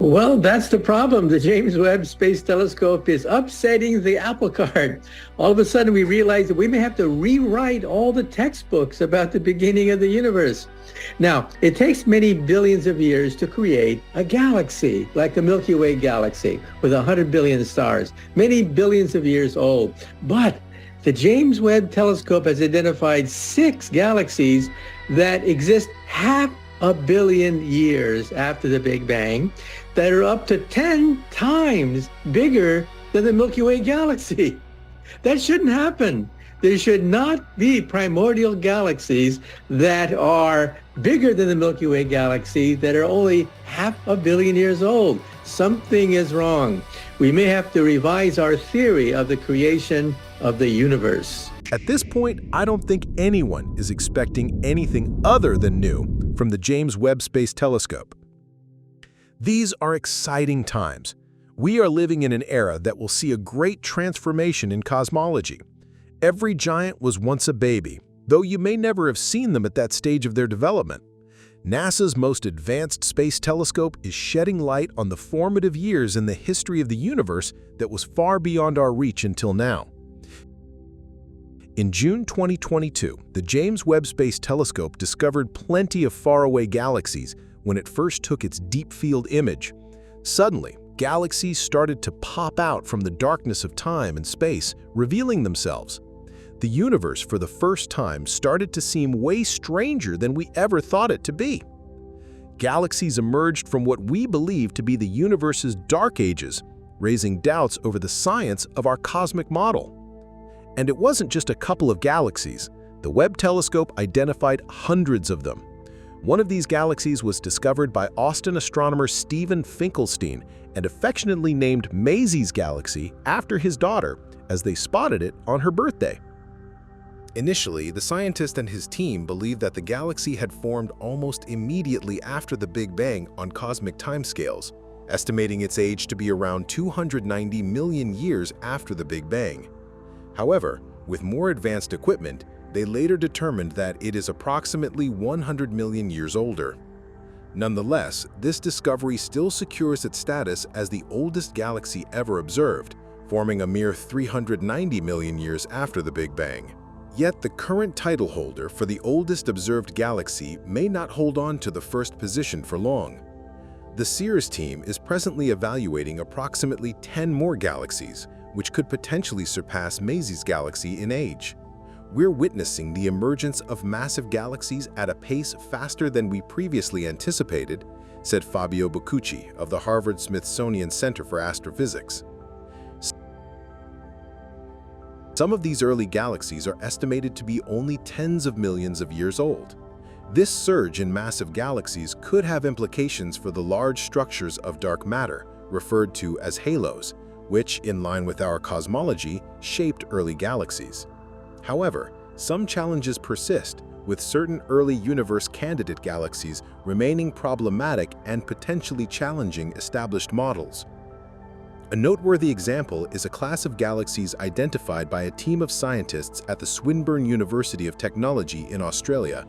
Well, that's the problem. The James Webb Space Telescope is upsetting the apple cart. All of a sudden, we realize that we may have to rewrite all the textbooks about the beginning of the universe. Now, it takes many billions of years to create a galaxy, like the Milky Way galaxy, with 100 billion stars, many billions of years old. But the James Webb Telescope has identified 6 galaxies that exist half a billion years after the Big Bang, that are up to 10 times bigger than the Milky Way galaxy. That shouldn't happen. There should not be primordial galaxies that are bigger than the Milky Way galaxy that are only half a billion years old. Something is wrong. We may have to revise our theory of the creation of the universe. At this point, I don't think anyone is expecting anything other than new from the James Webb Space Telescope. These are exciting times. We are living in an era that will see a great transformation in cosmology. Every giant was once a baby, though you may never have seen them at that stage of their development. NASA's most advanced space telescope is shedding light on the formative years in the history of the universe that was far beyond our reach until now. In June 2022, the James Webb Space Telescope discovered plenty of faraway galaxies when it first took its deep field image. Suddenly, galaxies started to pop out from the darkness of time and space, revealing themselves. The universe, for the first time, started to seem way stranger than we ever thought it to be. Galaxies emerged from what we believe to be the universe's dark ages, raising doubts over the science of our cosmic model. And it wasn't just a couple of galaxies. The Webb telescope identified hundreds of them. One of these galaxies was discovered by Austin astronomer Stephen Finkelstein and affectionately named Maisy's galaxy after his daughter, as they spotted it on her birthday. Initially, the scientist and his team believed that the galaxy had formed almost immediately after the Big Bang on cosmic timescales, estimating its age to be around 290 million years after the Big Bang. However, with more advanced equipment, they later determined that it is approximately 100 million years older. Nonetheless, this discovery still secures its status as the oldest galaxy ever observed, forming a mere 390 million years after the Big Bang. Yet the current title holder for the oldest observed galaxy may not hold on to the first position for long. The Sears team is presently evaluating approximately 10 more galaxies, which could potentially surpass Maisy's galaxy in age. We're witnessing the emergence of massive galaxies at a pace faster than we previously anticipated, said Fabio Boccucci of the Harvard-Smithsonian Center for Astrophysics. Some of these early galaxies are estimated to be only tens of millions of years old. This surge in massive galaxies could have implications for the large structures of dark matter, referred to as halos, which, in line with our cosmology, shaped early galaxies. However, some challenges persist, with certain early universe candidate galaxies remaining problematic and potentially challenging established models. A noteworthy example is a class of galaxies identified by a team of scientists at the Swinburne University of Technology in Australia.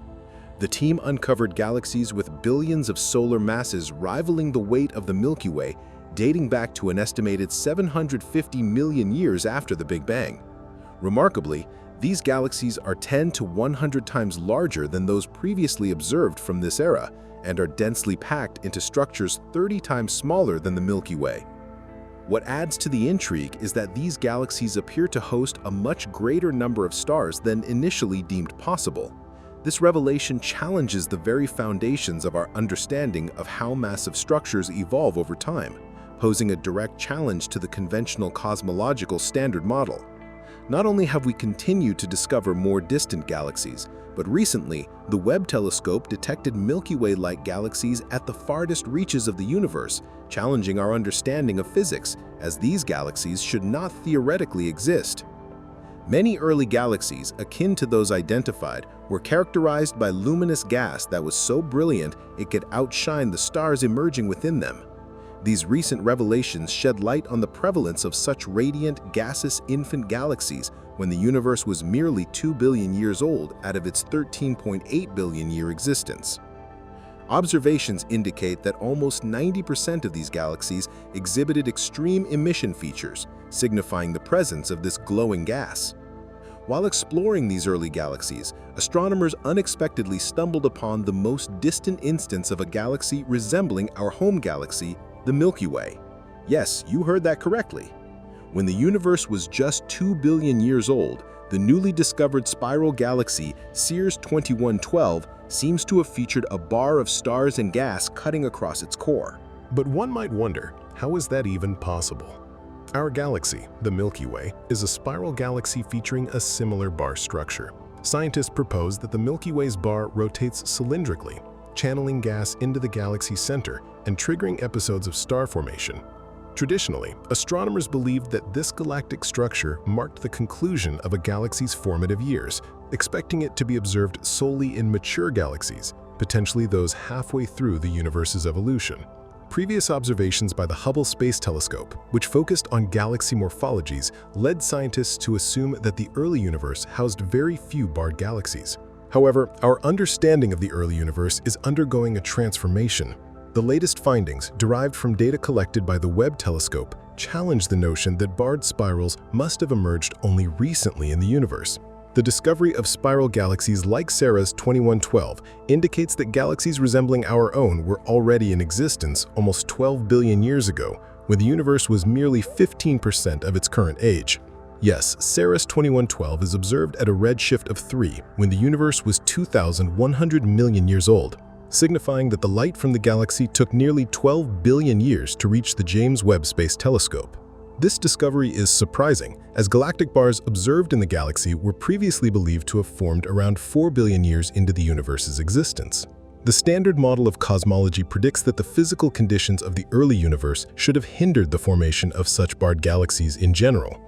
The team uncovered galaxies with billions of solar masses rivaling the weight of the Milky Way, dating back to an estimated 750 million years after the Big Bang. Remarkably, these galaxies are 10 to 100 times larger than those previously observed from this era and are densely packed into structures 30 times smaller than the Milky Way. What adds to the intrigue is that these galaxies appear to host a much greater number of stars than initially deemed possible. This revelation challenges the very foundations of our understanding of how massive structures evolve over time, posing a direct challenge to the conventional cosmological standard model. Not only have we continued to discover more distant galaxies, but recently, the Webb telescope detected Milky Way-like galaxies at the farthest reaches of the universe, challenging our understanding of physics, as these galaxies should not theoretically exist. Many early galaxies, akin to those identified, were characterized by luminous gas that was so brilliant it could outshine the stars emerging within them. These recent revelations shed light on the prevalence of such radiant, gaseous infant galaxies when the universe was merely 2 billion years old out of its 13.8 billion year existence. Observations indicate that almost 90% of these galaxies exhibited extreme emission features, signifying the presence of this glowing gas. While exploring these early galaxies, astronomers unexpectedly stumbled upon the most distant instance of a galaxy resembling our home galaxy, the Milky Way. Yes, you heard that correctly. When the universe was just 2 billion years old, the newly discovered spiral galaxy Ceres 2112 seems to have featured a bar of stars and gas cutting across its core. But one might wonder, how is that even possible? Our galaxy, the Milky Way, is a spiral galaxy featuring a similar bar structure. Scientists propose that the Milky Way's bar rotates cylindrically, channeling gas into the galaxy's center and triggering episodes of star formation. Traditionally, astronomers believed that this galactic structure marked the conclusion of a galaxy's formative years, expecting it to be observed solely in mature galaxies, potentially those halfway through the universe's evolution. Previous observations by the Hubble Space Telescope, which focused on galaxy morphologies, led scientists to assume that the early universe housed very few barred galaxies. However, our understanding of the early universe is undergoing a transformation. The latest findings, derived from data collected by the Webb Telescope, challenge the notion that barred spirals must have emerged only recently in the universe. The discovery of spiral galaxies like Ceres 2112 indicates that galaxies resembling our own were already in existence almost 12 billion years ago, when the universe was merely 15% of its current age. Yes, Ceres 2112 is observed at a redshift of 3 when the universe was 2,100 million years old, signifying that the light from the galaxy took nearly 12 billion years to reach the James Webb Space Telescope. This discovery is surprising, as galactic bars observed in the galaxy were previously believed to have formed around 4 billion years into the universe's existence. The standard model of cosmology predicts that the physical conditions of the early universe should have hindered the formation of such barred galaxies in general.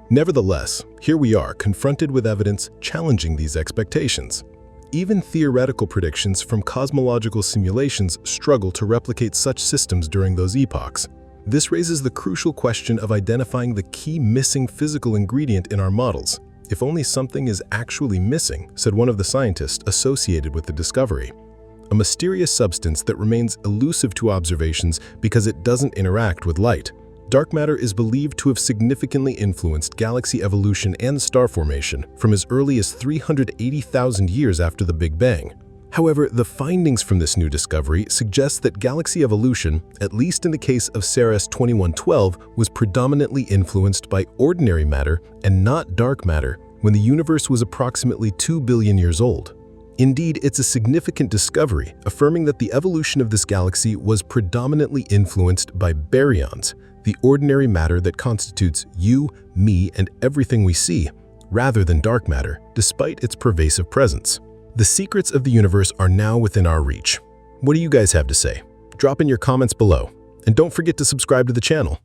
Nevertheless, here we are confronted with evidence challenging these expectations. Even theoretical predictions from cosmological simulations struggle to replicate such systems during those epochs. This raises the crucial question of identifying the key missing physical ingredient in our models. If only something is actually missing, said one of the scientists associated with the discovery. A mysterious substance that remains elusive to observations because it doesn't interact with light. Dark matter is believed to have significantly influenced galaxy evolution and star formation from as early as 380,000 years after the Big Bang. However, the findings from this new discovery suggest that galaxy evolution, at least in the case of Ceres 2112, was predominantly influenced by ordinary matter and not dark matter when the universe was approximately 2 billion years old. Indeed, it's a significant discovery, affirming that the evolution of this galaxy was predominantly influenced by baryons, the ordinary matter that constitutes you, me, and everything we see, rather than dark matter, despite its pervasive presence. The secrets of the universe are now within our reach. What do you guys have to say? Drop in your comments below, and don't forget to subscribe to the channel.